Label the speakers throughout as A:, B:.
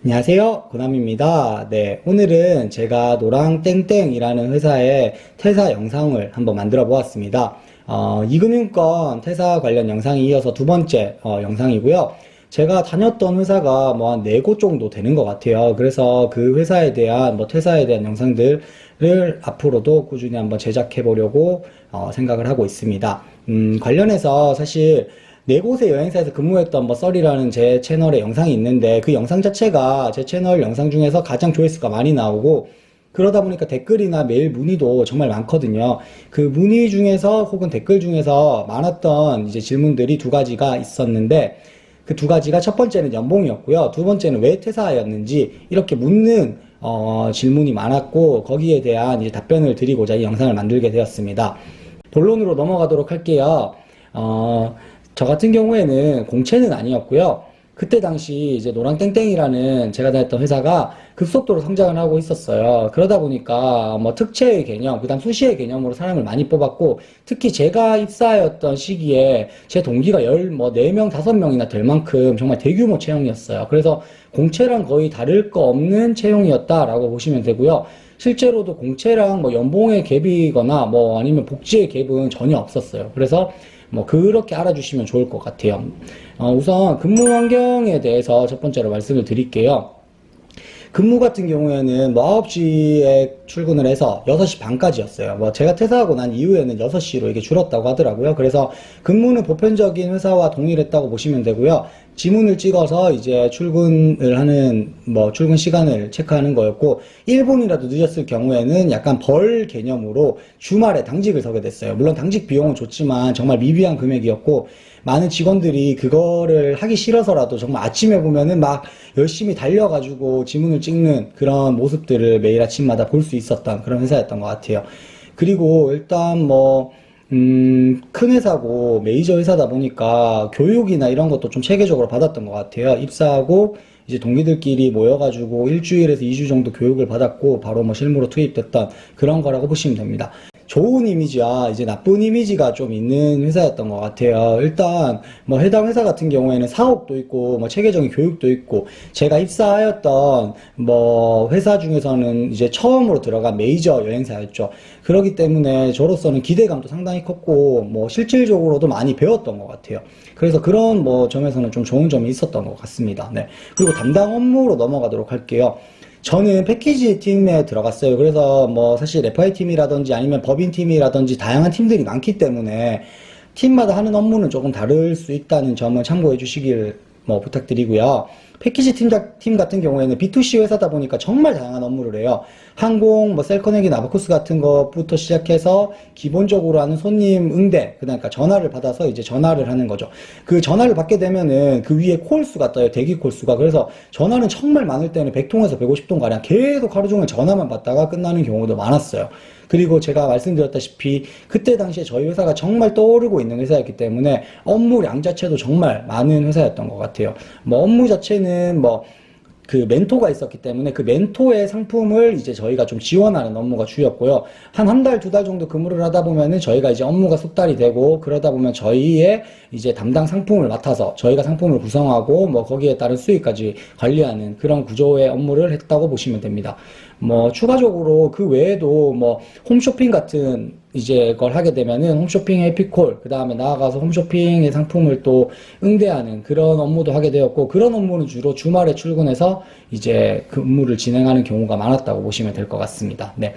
A: 안녕하세요. 고남입니다. 네, 오늘은 제가 노랑땡땡이라는 회사의 퇴사 영상을 한번 만들어 보았습니다. 이금융권 퇴사 관련 영상이 이어서 두 번째 영상이고요. 제가 다녔던 회사가 뭐 한 4곳 정도 되는 것 같아요. 그래서 그 회사에 대한 퇴사에 대한 영상들을 앞으로도 꾸준히 한번 제작해 보려고 생각을 하고 있습니다. 관련해서 사실 4곳의 여행사에서 근무했던 썰이라는 제 채널에 영상이 있는데 그 영상 자체가 제 채널 영상 중에서 가장 조회수가 많이 나오고 그러다 보니까 댓글이나 메일 문의도 정말 많거든요. 그 문의 중에서 혹은 댓글 중에서 많았던 이제 질문들이 두 가지가 있었는데 그 두 가지가 첫 번째는 연봉이었고요. 두 번째는 왜 퇴사하였는지 이렇게 묻는 질문이 많았고 거기에 대한 이제 답변을 드리고자 이 영상을 만들게 되었습니다. 본론으로 넘어가도록 할게요. 저 같은 경우에는 공채는 아니었고요. 그때 당시 이제 노랑땡땡이라는 제가 다녔던 회사가 급속도로 성장을 하고 있었어요. 그러다 보니까 특채의 개념, 그 다음 수시의 개념으로 사람을 많이 뽑았고, 특히 제가 입사하였던 시기에 제 동기가 4명, 5명이나 될 만큼 정말 대규모 채용이었어요. 그래서 공채랑 거의 다를 거 없는 채용이었다라고 보시면 되고요. 실제로도 공채랑 연봉의 갭이거나 아니면 복지의 갭은 전혀 없었어요. 그래서 그렇게 알아주시면 좋을 것 같아요. 우선 근무 환경에 대해서 첫 번째로 말씀을 드릴게요. 근무 같은 경우에는 9시에 출근을 해서 6시 반까지였어요. 제가 퇴사하고 난 이후에는 6시로 이게 줄었다고 하더라고요. 그래서 근무는 보편적인 회사와 동일했다고 보시면 되고요. 지문을 찍어서 이제 출근을 하는, 출근 시간을 체크하는 거였고, 1분이라도 늦었을 경우에는 약간 벌 개념으로 주말에 당직을 서게 됐어요. 물론 당직 비용은 좋지만 정말 미비한 금액이었고, 많은 직원들이 그거를 하기 싫어서라도 정말 아침에 보면은 막 열심히 달려가지고 지문을 찍는 그런 모습들을 매일 아침마다 볼 수 있었던 그런 회사였던 것 같아요. 그리고 일단 큰 회사고 메이저 회사다 보니까 교육이나 이런 것도 좀 체계적으로 받았던 것 같아요. 입사하고 이제 동기들끼리 모여가지고 일주일에서 2주 정도 교육을 받았고 바로 실무로 투입됐던 그런 거라고 보시면 됩니다. 좋은 이미지와 이제 나쁜 이미지가 좀 있는 회사였던 것 같아요. 일단 해당 회사 같은 경우에는 사업도 있고 체계적인 교육도 있고 제가 입사하였던 회사 중에서는 이제 처음으로 들어간 메이저 여행사였죠. 그렇기 때문에 저로서는 기대감도 상당히 컸고 실질적으로도 많이 배웠던 것 같아요. 그래서 그런 점에서는 좀 좋은 점이 있었던 것 같습니다. 네. 그리고 담당 업무로 넘어가도록 할게요. 저는 패키지 팀에 들어갔어요. 그래서 사실 FI 팀이라든지 아니면 법인 팀이라든지 다양한 팀들이 많기 때문에 팀마다 하는 업무는 조금 다를 수 있다는 점을 참고해 주시길 부탁드리고요. 패키지 팀 같은 경우에는 B2C 회사다 보니까 정말 다양한 업무를 해요. 항공, 셀커넥이나 아바쿠스 같은 것부터 시작해서 기본적으로 하는 손님 응대, 그러니까 전화를 받아서 이제 전화를 하는 거죠. 그 전화를 받게 되면은 그 위에 콜수가 떠요. 대기 콜수가. 그래서 전화는 정말 많을 때는 100통에서 150통 가량 계속 하루 종일 전화만 받다가 끝나는 경우도 많았어요. 그리고 제가 말씀드렸다시피 그때 당시에 저희 회사가 정말 떠오르고 있는 회사였기 때문에 업무량 자체도 정말 많은 회사였던 것 같아요. 업무 자체는 그 멘토가 있었기 때문에 그 멘토의 상품을 이제 저희가 좀 지원하는 업무가 주였고요. 한 달, 2달 정도 근무를 하다 보면은 저희가 이제 업무가 숙달이 되고 그러다 보면 저희의 이제 담당 상품을 맡아서 저희가 상품을 구성하고 거기에 따른 수익까지 관리하는 그런 구조의 업무를 했다고 보시면 됩니다. 추가적으로 그 외에도 홈쇼핑 같은 이제 걸 하게 되면은 홈쇼핑 에피콜, 그 다음에 나아가서 홈쇼핑의 상품을 또 응대하는 그런 업무도 하게 되었고, 그런 업무는 주로 주말에 출근해서 이제 근무를 진행하는 경우가 많았다고 보시면 될 것 같습니다. 네.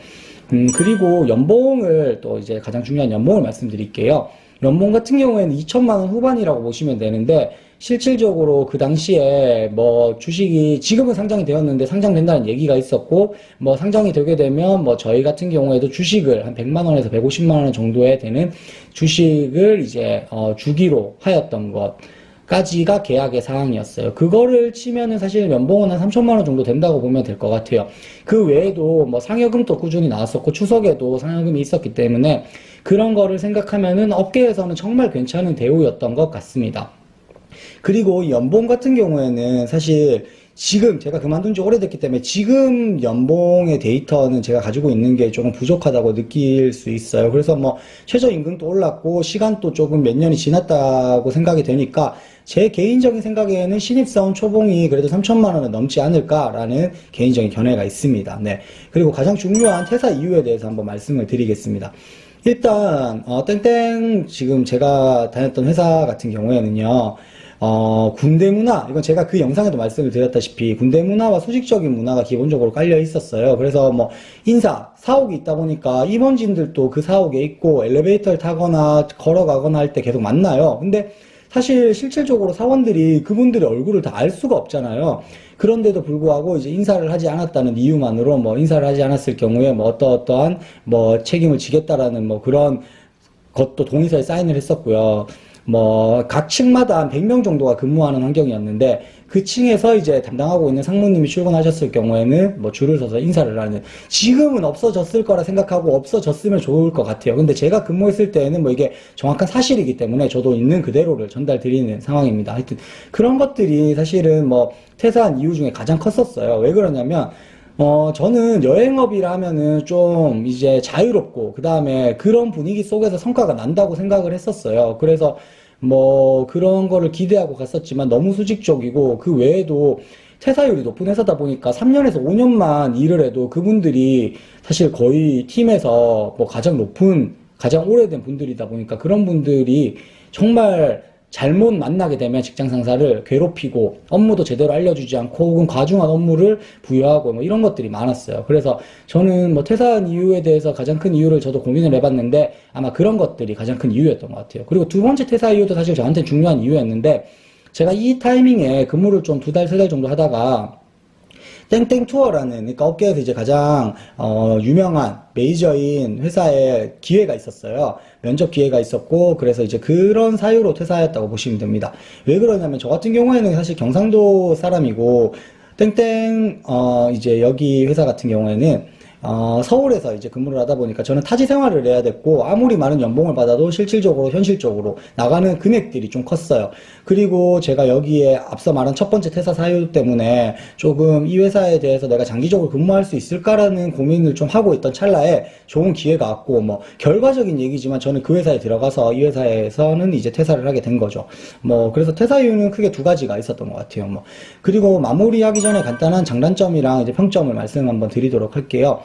A: 그리고 연봉을 또 이제 가장 중요한 연봉을 말씀드릴게요. 연봉 같은 경우에는 2천만 원 후반이라고 보시면 되는데, 실질적으로 그 당시에 주식이 지금은 상장이 되었는데 상장된다는 얘기가 있었고 상장이 되게 되면 저희 같은 경우에도 주식을 한 100만 원에서 150만 원 정도에 되는 주식을 이제 주기로 하였던 것까지가 계약의 사항이었어요. 그거를 치면은 사실 연봉은 한 3천만 원 정도 된다고 보면 될 것 같아요. 그 외에도 상여금도 꾸준히 나왔었고 추석에도 상여금이 있었기 때문에 그런 거를 생각하면은 업계에서는 정말 괜찮은 대우였던 것 같습니다. 그리고 연봉 같은 경우에는 사실 지금 제가 그만둔 지 오래됐기 때문에 지금 연봉의 데이터는 제가 가지고 있는 게 조금 부족하다고 느낄 수 있어요. 그래서 최저임금도 올랐고 시간도 조금 몇 년이 지났다고 생각이 되니까 제 개인적인 생각에는 신입사원 초봉이 그래도 3천만 원은 넘지 않을까라는 개인적인 견해가 있습니다. 네. 그리고 가장 중요한 퇴사 이유에 대해서 한번 말씀을 드리겠습니다. 일단 땡땡 지금 제가 다녔던 회사 같은 경우에는요. 군대 문화, 이건 제가 그 영상에도 말씀을 드렸다시피 군대 문화와 수직적인 문화가 기본적으로 깔려 있었어요. 그래서 뭐 사옥이 있다 보니까 임원진들도 그 사옥에 있고 엘리베이터를 타거나 걸어가거나 할 때 계속 만나요. 근데 사실 실질적으로 사원들이 그분들의 얼굴을 다 알 수가 없잖아요. 그런데도 불구하고 이제 인사를 하지 않았다는 이유만으로 뭐 인사를 하지 않았을 경우에 뭐 어떠한 뭐 책임을 지겠다라는 뭐 그런 것도 동의서에 사인을 했었고요. 뭐 각 층마다 한 100명 정도가 근무하는 환경이었는데 그 층에서 이제 담당하고 있는 상무님이 출근하셨을 경우에는 뭐 줄을 서서 인사를 하는, 지금은 없어졌을 거라 생각하고 없어졌으면 좋을 것 같아요. 근데 제가 근무했을 때에는 뭐 이게 정확한 사실이기 때문에 저도 있는 그대로를 전달 드리는 상황입니다. 하여튼 그런 것들이 사실은 뭐 퇴사한 이유 중에 가장 컸었어요. 왜 그러냐면 저는 여행업이라 하면은 좀 이제 자유롭고, 그 다음에 그런 분위기 속에서 성과가 난다고 생각을 했었어요. 그래서 뭐 그런 거를 기대하고 갔었지만 너무 수직적이고, 그 외에도 퇴사율이 높은 회사다 보니까 3년에서 5년만 일을 해도 그분들이 사실 거의 팀에서 뭐 가장 오래된 분들이다 보니까 그런 분들이 정말 잘못 만나게 되면 직장 상사를 괴롭히고 업무도 제대로 알려주지 않고 혹은 과중한 업무를 부여하고 뭐 이런 것들이 많았어요. 그래서 저는 뭐 퇴사한 이유에 대해서 가장 큰 이유를 저도 고민을 해봤는데 아마 그런 것들이 가장 큰 이유였던 것 같아요. 그리고 두 번째 퇴사 이유도 사실 저한테 중요한 이유였는데, 제가 이 타이밍에 근무를 좀 2달, 3달 정도 하다가 땡땡 투어라는, 그러니까 업계에서 이제 가장 유명한 메이저인 회사에 기회가 있었어요. 면접 기회가 있었고, 그래서 이제 그런 사유로 퇴사했다고 보시면 됩니다. 왜 그러냐면 저 같은 경우에는 사실 경상도 사람이고, 땡땡 이제 여기 회사 같은 경우에는 서울에서 이제 근무를 하다 보니까 저는 타지 생활을 해야 됐고, 아무리 많은 연봉을 받아도 실질적으로, 현실적으로 나가는 금액들이 좀 컸어요. 그리고 제가 여기에 앞서 말한 첫 번째 퇴사 사유 때문에 조금 이 회사에 대해서 내가 장기적으로 근무할 수 있을까라는 고민을 좀 하고 있던 찰나에 좋은 기회가 왔고, 뭐, 결과적인 얘기지만 저는 그 회사에 들어가서 이 회사에서는 이제 퇴사를 하게 된 거죠. 뭐, 그래서 퇴사 이유는 크게 2가지가 있었던 것 같아요. 뭐, 그리고 마무리하기 전에 간단한 장단점이랑 이제 평점을 말씀 한번 드리도록 할게요.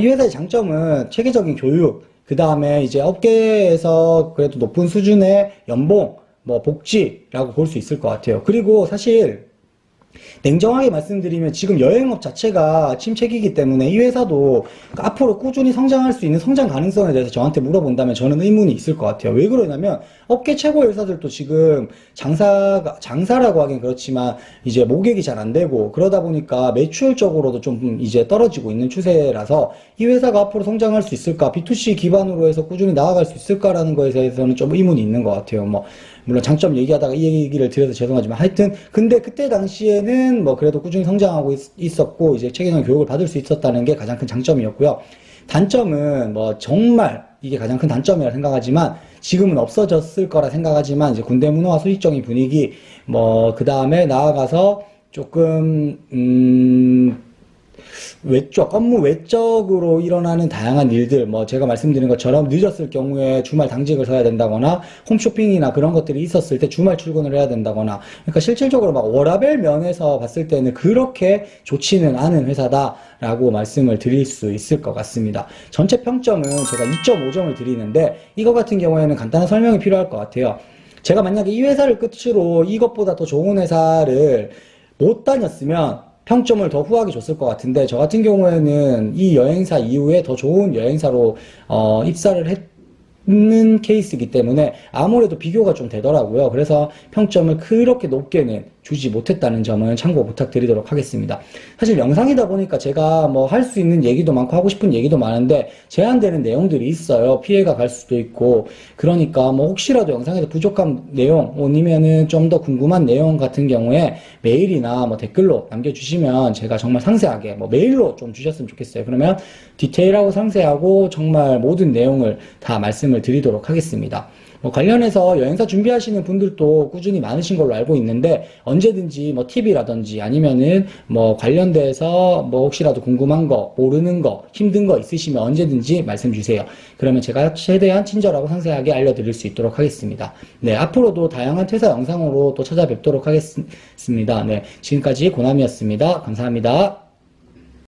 A: 이 회사의 장점은 체계적인 교육, 그 다음에 이제 업계에서 그래도 높은 수준의 연봉, 뭐 복지라고 볼 수 있을 것 같아요. 그리고 사실 냉정하게 말씀드리면 지금 여행업 자체가 침체기이기 때문에 이 회사도 앞으로 꾸준히 성장할 수 있는 성장 가능성에 대해서 저한테 물어본다면 저는 의문이 있을 것 같아요. 왜 그러냐면 업계 최고의 회사들도 지금 장사라고 하긴 그렇지만 이제 모객이 잘 안 되고 그러다 보니까 매출적으로도 좀 이제 떨어지고 있는 추세라서 이 회사가 앞으로 성장할 수 있을까, B2C 기반으로 해서 꾸준히 나아갈 수 있을까라는 거에 대해서는 좀 의문이 있는 것 같아요. 뭐 물론 장점 얘기하다가 이 얘기를 드려서 죄송하지만 하여튼 근데 그때 당시에는 뭐 그래도 꾸준히 성장하고 있었고 이제 체계적인 교육을 받을 수 있었다는 게 가장 큰 장점이었고요. 단점은 뭐 정말 이게 가장 큰 단점이라 생각하지만 지금은 없어졌을 거라 생각하지만 이제 군대 문화와 수직적인 분위기, 뭐 그 다음에 나아가서 조금 업무 외적으로 일어나는 다양한 일들, 뭐 제가 말씀드린 것처럼 늦었을 경우에 주말 당직을 서야 된다거나 홈쇼핑이나 그런 것들이 있었을 때 주말 출근을 해야 된다거나, 그러니까 실질적으로 막 워라밸 면에서 봤을 때는 그렇게 좋지는 않은 회사다라고 말씀을 드릴 수 있을 것 같습니다. 전체 평점은 제가 2.5점을 드리는데 이거 같은 경우에는 간단한 설명이 필요할 것 같아요. 제가 만약에 이 회사를 끝으로 이것보다 더 좋은 회사를 못 다녔으면 평점을 더 후하게 줬을 것 같은데, 저 같은 경우에는 이 여행사 이후에 더 좋은 여행사로 입사를 했는 케이스이기 때문에 아무래도 비교가 좀 되더라고요. 그래서 평점을 그렇게 높게는 주지 못했다는 점은 참고 부탁드리도록 하겠습니다. 사실 영상이다 보니까 제가 뭐 할 수 있는 얘기도 많고 하고 싶은 얘기도 많은데 제한되는 내용들이 있어요. 피해가 갈 수도 있고. 그러니까 뭐 혹시라도 영상에서 부족한 내용 아니면은 좀 더 궁금한 내용 같은 경우에 메일이나 뭐 댓글로 남겨주시면 제가 정말 상세하게 뭐 메일로 좀 주셨으면 좋겠어요. 그러면 디테일하고 상세하고 정말 모든 내용을 다 말씀을 드리도록 하겠습니다. 관련해서 여행사 준비하시는 분들도 꾸준히 많으신 걸로 알고 있는데, 언제든지 뭐 팁이라든지 아니면은 뭐 관련돼서 뭐 혹시라도 궁금한 거, 모르는 거, 힘든 거 있으시면 언제든지 말씀 주세요. 그러면 제가 최대한 친절하고 상세하게 알려드릴 수 있도록 하겠습니다. 네, 앞으로도 다양한 퇴사 영상으로 또 찾아뵙도록 하겠습니다. 네, 지금까지 고남이었습니다. 감사합니다.